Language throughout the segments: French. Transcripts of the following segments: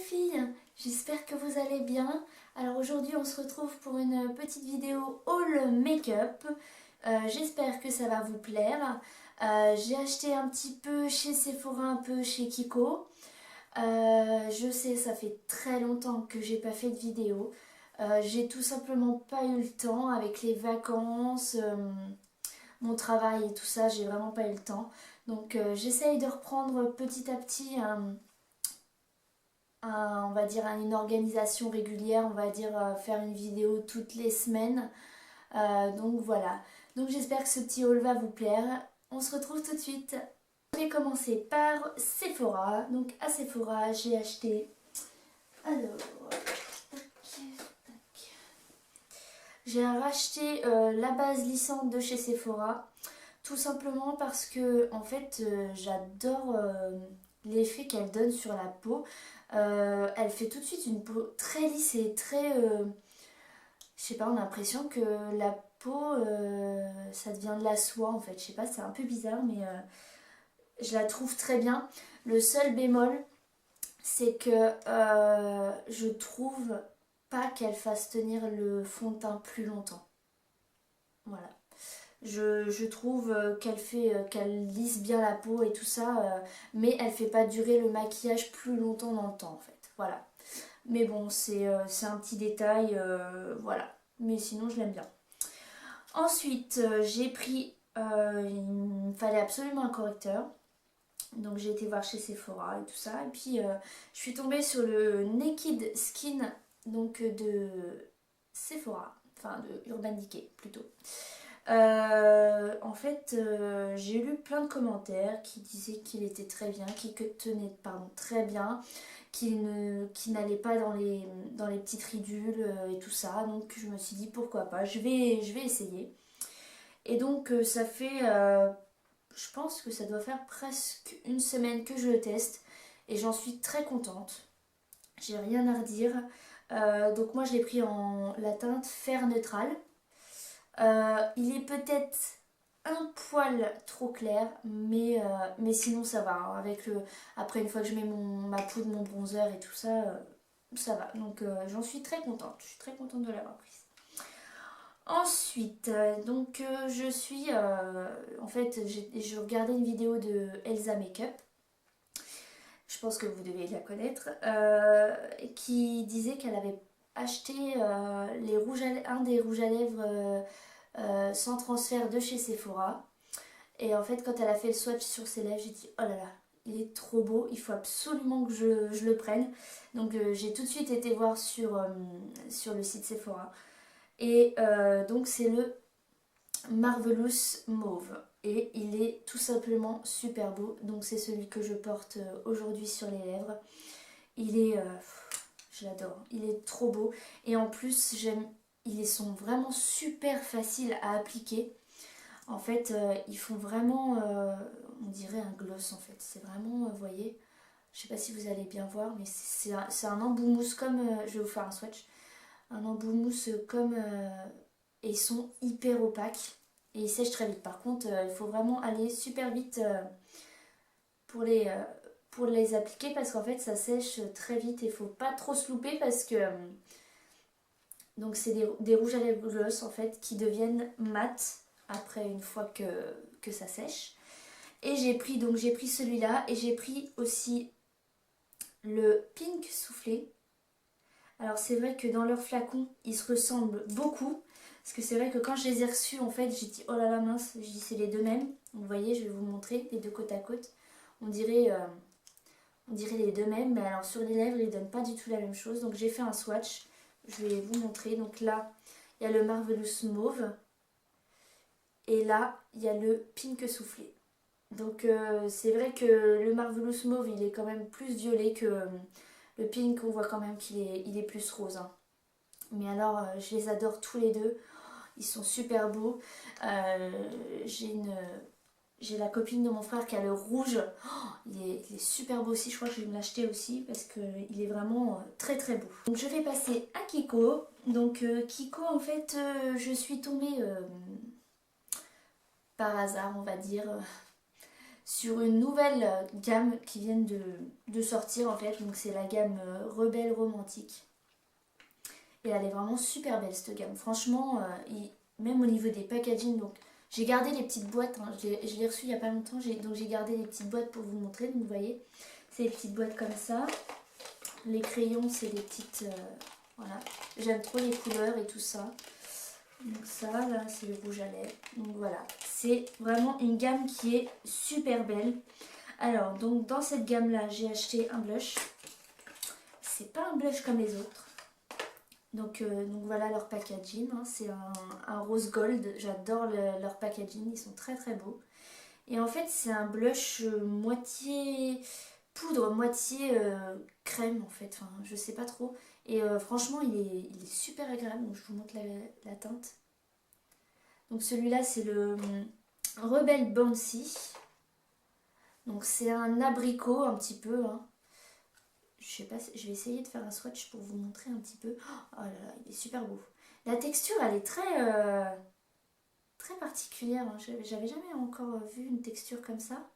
filles, j'espère que vous allez bien. Alors aujourd'hui on se retrouve pour une petite vidéo haul make-up. J'espère que ça va vous plaire. J'ai acheté un petit peu chez Sephora, un peu chez Kiko. Je sais, ça fait très longtemps que j'ai pas fait de vidéo. J'ai tout simplement pas eu le temps avec les vacances, mon travail et tout ça, j'ai vraiment pas eu le temps. Donc j'essaye de reprendre petit à petit on va dire une organisation régulière, on va dire faire une vidéo toutes les semaines. Donc voilà. Donc j'espère que ce petit haul va vous plaire. On se retrouve tout de suite. Je vais commencer par Sephora. Donc à Sephora, j'ai acheté. Alors. J'ai racheté la base lissante de chez Sephora. Tout simplement parce que en fait j'adore l'effet qu'elle donne sur la peau. Elle fait tout de suite une peau très lisse et très... je sais pas, on a l'impression que la peau, ça devient de la soie en fait. Je sais pas, c'est un peu bizarre, mais je la trouve très bien. Le seul bémol, c'est que je trouve pas qu'elle fasse tenir le fond de teint plus longtemps. Voilà. Je trouve qu'elle lisse bien la peau et tout ça, mais elle fait pas durer le maquillage plus longtemps dans le temps en fait. Voilà. Mais bon, c'est un petit détail, voilà. Mais sinon, je l'aime bien. Ensuite, j'ai pris, il me fallait absolument un correcteur. Donc j'ai été voir chez Sephora et tout ça. Et puis, je suis tombée sur le Naked Skin donc de Sephora, enfin de Urban Decay plutôt. En fait, j'ai lu plein de commentaires qui disaient qu'il était très bien, qu'il tenait très bien, qu'il n'allait pas dans les petites ridules et tout ça. Donc je me suis dit pourquoi pas, je vais essayer. Et donc ça fait, je pense que ça doit faire presque une semaine que je le teste et j'en suis très contente. J'ai rien à redire. Donc moi je l'ai pris en la teinte fer neutral. Il est peut-être un poil trop clair, mais sinon ça va. Hein. Après, une fois que je mets ma poudre, mon bronzer et tout ça, ça va. Donc j'en suis très contente. Je suis très contente de l'avoir prise. Ensuite, je suis... en fait, je regardais une vidéo de Elsa Makeup. Je pense que vous devez la connaître. Qui disait qu'elle avait acheté un des rouges à lèvres... sans transfert de chez Sephora. Et en fait, quand elle a fait le swatch sur ses lèvres, j'ai dit oh là là, il est trop beau, il faut absolument que je le prenne. Donc j'ai tout de suite été voir sur le site Sephora. Et donc c'est le Marvelous Mauve. Et il est tout simplement super beau. Donc c'est celui que je porte aujourd'hui sur les lèvres. Il est... je l'adore, il est trop beau. Et en plus, ils sont vraiment super faciles à appliquer. En fait, ils font vraiment, on dirait un gloss en fait. C'est vraiment, vous voyez, je sais pas si vous allez bien voir, mais c'est un embout mousse comme, je vais vous faire un swatch. Un embout mousse comme, et ils sont hyper opaques. Et ils sèchent très vite. Par contre, il faut vraiment aller super vite pour pour les appliquer parce qu'en fait, ça sèche très vite et il faut pas trop se louper parce que... donc c'est des rouges à lèvres gloss en fait qui deviennent mat après une fois que ça sèche. Et j'ai pris celui-là et j'ai pris aussi le Pink Soufflé. Alors c'est vrai que dans leur flacon ils se ressemblent beaucoup parce que c'est vrai que quand je les ai reçus en fait j'ai dit oh là là mince, je dis c'est les deux mêmes. Vous voyez, je vais vous montrer les deux côte à côte. On dirait les deux mêmes, mais alors sur les lèvres ils donnent pas du tout la même chose. Donc j'ai fait un swatch, je vais vous montrer. Donc là il y a le Marvelous Mauve. Et là, il y a le Pink Soufflé. Donc c'est vrai que le Marvelous Mauve, il est quand même plus violet que le Pink. On voit quand même il est plus rose. Hein. Mais alors, je les adore tous les deux. Ils sont super beaux. J'ai la copine de mon frère qui a le rouge. Oh, il est super beau aussi. Je crois que je vais me l'acheter aussi parce qu'il est vraiment très très beau. Donc je vais passer à Kiko. Donc Kiko, en fait, je suis tombée... par hasard on va dire sur une nouvelle gamme qui vient de sortir en fait. Donc c'est la gamme Rebelle Romantique. Et elle est vraiment super belle cette gamme. Franchement, même au niveau des packaging, donc j'ai gardé les petites boîtes, hein, je l'ai reçu il n'y a pas longtemps, donc j'ai gardé les petites boîtes pour vous montrer. Donc vous voyez, c'est des petites boîtes comme ça. Les crayons, c'est des petites... voilà, j'aime trop les couleurs et tout ça. Donc ça, là, c'est le rouge à lèvres. Donc voilà, c'est vraiment une gamme qui est super belle. Alors, donc dans cette gamme-là, j'ai acheté un blush. C'est pas un blush comme les autres. Donc voilà leur packaging, hein. C'est un rose gold, j'adore leur packaging, ils sont très très beaux. Et en fait c'est un blush moitié poudre, moitié crème en fait, enfin je sais pas trop. Et franchement il est super agréable, donc je vous montre la teinte. Donc celui-là c'est le Rebelle Bouncy. Donc c'est un abricot un petit peu, hein. Je sais pas, je vais essayer de faire un swatch pour vous montrer un petit peu. Oh là là, il est super beau. La texture, elle est très particulière, hein. J'avais jamais encore vu une texture comme ça.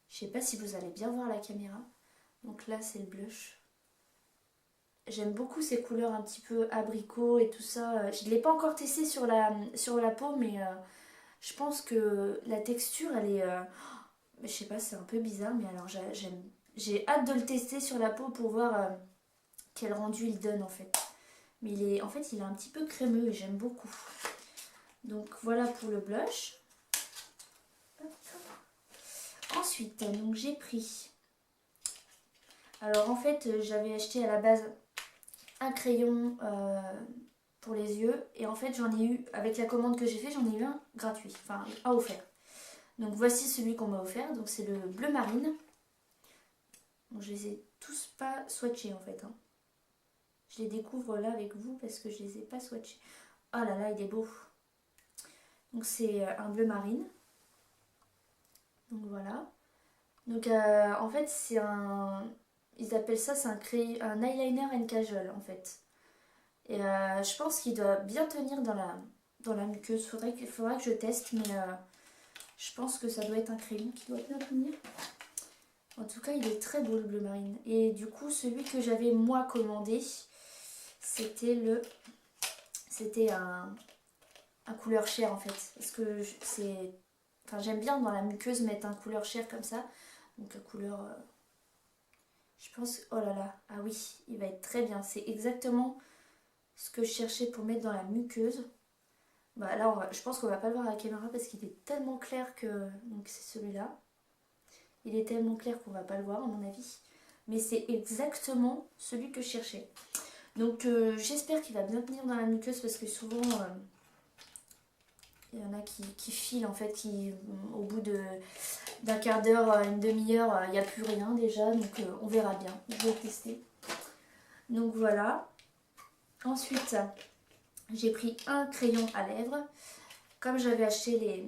Je sais pas si vous allez bien voir la caméra. Donc là, c'est le blush. J'aime beaucoup ces couleurs un petit peu abricot et tout ça. Je ne l'ai pas encore testé sur la peau, mais je pense que la texture, elle est... je sais pas, c'est un peu bizarre, mais alors j'ai hâte de le tester sur la peau pour voir quel rendu il donne en fait. Mais en fait, il est un petit peu crémeux et j'aime beaucoup. Donc voilà pour le blush. Ensuite, donc j'ai pris... Alors en fait, j'avais acheté à la base un crayon pour les yeux. Et en fait, j'en ai eu, avec la commande que j'ai fait, j'en ai eu un gratuit. Enfin, un offert. Donc voici celui qu'on m'a offert. Donc c'est le bleu marine. Donc je les ai tous pas swatchés en fait, hein. Je les découvre là avec vous parce que je les ai pas swatchés. Oh là là, il est beau. Donc c'est un bleu marine. Donc voilà. Donc en fait c'est un... Ils appellent ça, c'est un eyeliner and cajole en fait. Et je pense qu'il doit bien tenir dans la muqueuse. Faudra que je teste, mais je pense que ça doit être un crayon qui doit bien tenir. En tout cas, il est très beau le bleu marine. Et du coup, celui que j'avais moi commandé, c'était un couleur chair en fait. Parce que c'est... Enfin, j'aime bien dans la muqueuse mettre un couleur chair comme ça. Donc un couleur... je pense... Oh là là, ah oui, il va être très bien. C'est exactement ce que je cherchais pour mettre dans la muqueuse. Bah là, je pense qu'on va pas le voir à la caméra parce qu'il est tellement clair que... Donc c'est celui-là. Il est tellement clair qu'on va pas le voir à mon avis. Mais c'est exactement celui que je cherchais. Donc j'espère qu'il va bien tenir dans la muqueuse parce que souvent... il y en a qui filent en fait, au bout d'un quart d'heure, une demi-heure, il n'y a plus rien déjà. Donc on verra bien. Je vais tester. Donc voilà. Ensuite, j'ai pris un crayon à lèvres. Comme j'avais acheté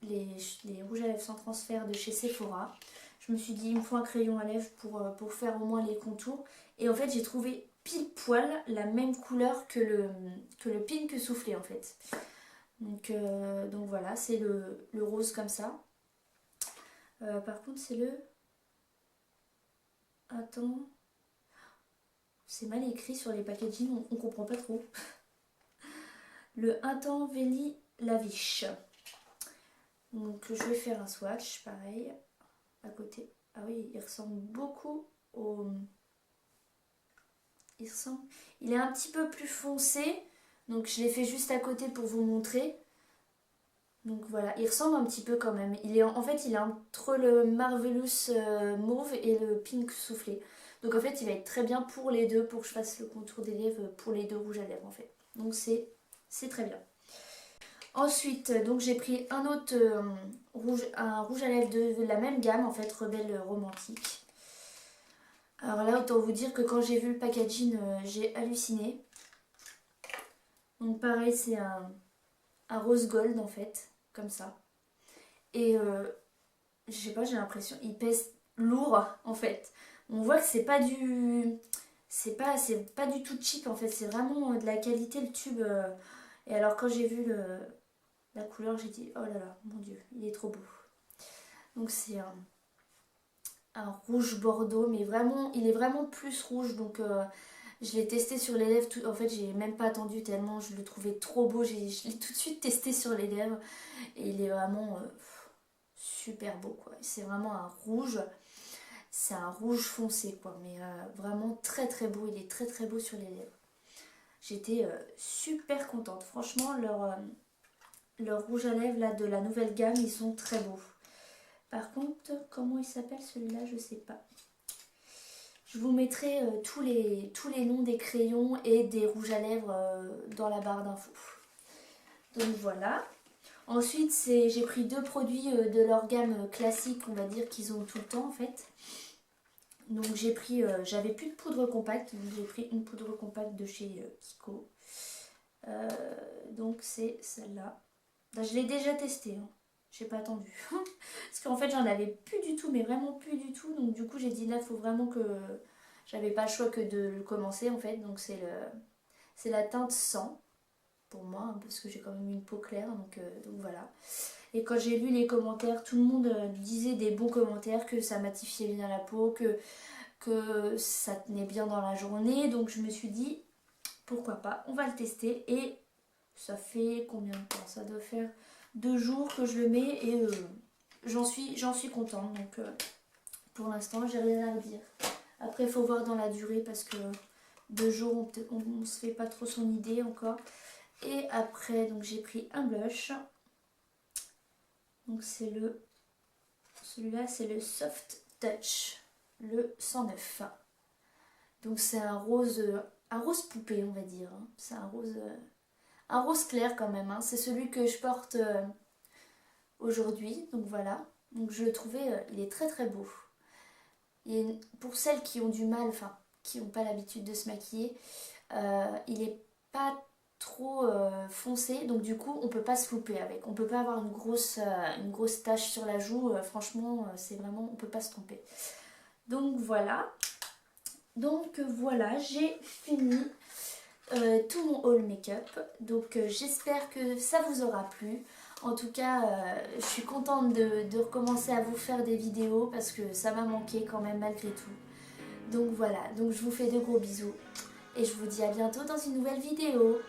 les rouges à lèvres sans transfert de chez Sephora, je me suis dit il me faut un crayon à lèvres pour faire au moins les contours. Et en fait j'ai trouvé pile poil la même couleur que le Pink Soufflé en fait. Donc voilà, c'est le rose comme ça. Par contre c'est le... Attends... C'est mal écrit sur les packaging, on comprend pas trop. Le Intan Veni Lavish. Donc je vais faire un swatch, pareil, à côté. Ah oui, il ressemble beaucoup au... Il est un petit peu plus foncé, donc je l'ai fait juste à côté pour vous montrer. Donc voilà, il ressemble un petit peu quand même. En fait, il est entre le Marvelous mauve et le Pink soufflé. Donc en fait, il va être très bien pour les deux, pour que je fasse le contour des lèvres pour les deux rouges à lèvres en fait. Donc c'est très bien. Ensuite, donc j'ai pris un autre un rouge à lèvres de la même gamme, en fait, Rebelle Romantique. Alors là, autant vous dire que quand j'ai vu le packaging, j'ai halluciné. Donc pareil, c'est un rose gold en fait, comme ça. Et je sais pas, j'ai l'impression, il pèse lourd en fait. On voit que c'est pas du... C'est pas du tout cheap en fait, c'est vraiment de la qualité le tube. Et alors quand j'ai vu la couleur, j'ai dit oh là là, mon dieu, il est trop beau. Donc c'est un rouge bordeaux, mais vraiment, il est vraiment plus rouge, donc je l'ai testé sur les lèvres, en fait j'ai même pas attendu tellement je le trouvais trop beau, je l'ai tout de suite testé sur les lèvres et il est vraiment super beau quoi. C'est vraiment un rouge, c'est un rouge foncé quoi, mais vraiment très très beau, il est très très beau sur les lèvres. J'étais super contente, franchement leur rouge à lèvres là de la nouvelle gamme, ils sont très beaux. Par contre, comment il s'appelle celui-là, je sais pas. Je vous mettrai tous les noms des crayons et des rouges à lèvres dans la barre d'infos. Donc voilà. Ensuite, j'ai pris 2 produits de leur gamme classique, on va dire, qu'ils ont tout le temps en fait. Donc j'ai pris, j'avais plus de poudre compacte, donc j'ai pris une poudre compacte de chez Kiko. Donc c'est celle-là. Là, je l'ai déjà testée, hein. J'ai pas attendu. Parce qu'en fait j'en avais plus du tout, mais vraiment plus du tout. Donc du coup j'ai dit là, il faut vraiment que... J'avais pas le choix que de le commencer en fait. Donc c'est la teinte 100 pour moi, hein, parce que j'ai quand même une peau claire. Donc voilà. Et quand j'ai lu les commentaires, tout le monde disait des bons commentaires, que ça matifiait bien la peau, que ça tenait bien dans la journée. Donc je me suis dit, pourquoi pas, on va le tester. Et ça fait combien de temps? Ça doit faire 2 jours que je le mets et j'en suis contente. Donc pour l'instant, j'ai rien à redire. Après, il faut voir dans la durée parce que 2 jours, on se fait pas trop son idée encore. Et après, donc j'ai pris un blush. Donc celui-là, c'est le Soft Touch, le 109. Donc c'est un rose poupée, on va dire. C'est un rose clair quand même. Hein. C'est celui que je porte aujourd'hui. Donc voilà. Donc je le trouvais, il est très très beau. Et pour celles qui ont du mal, enfin qui n'ont pas l'habitude de se maquiller, il est pas trop foncé, donc du coup on peut pas se louper avec, on peut pas avoir une grosse tache sur la joue, franchement c'est vraiment, on peut pas se tromper. Donc voilà, j'ai fini tout mon haul make-up, donc j'espère que ça vous aura plu. En tout cas, je suis contente de recommencer à vous faire des vidéos parce que ça m'a manqué quand même malgré tout. Donc voilà, donc je vous fais de gros bisous et je vous dis à bientôt dans une nouvelle vidéo.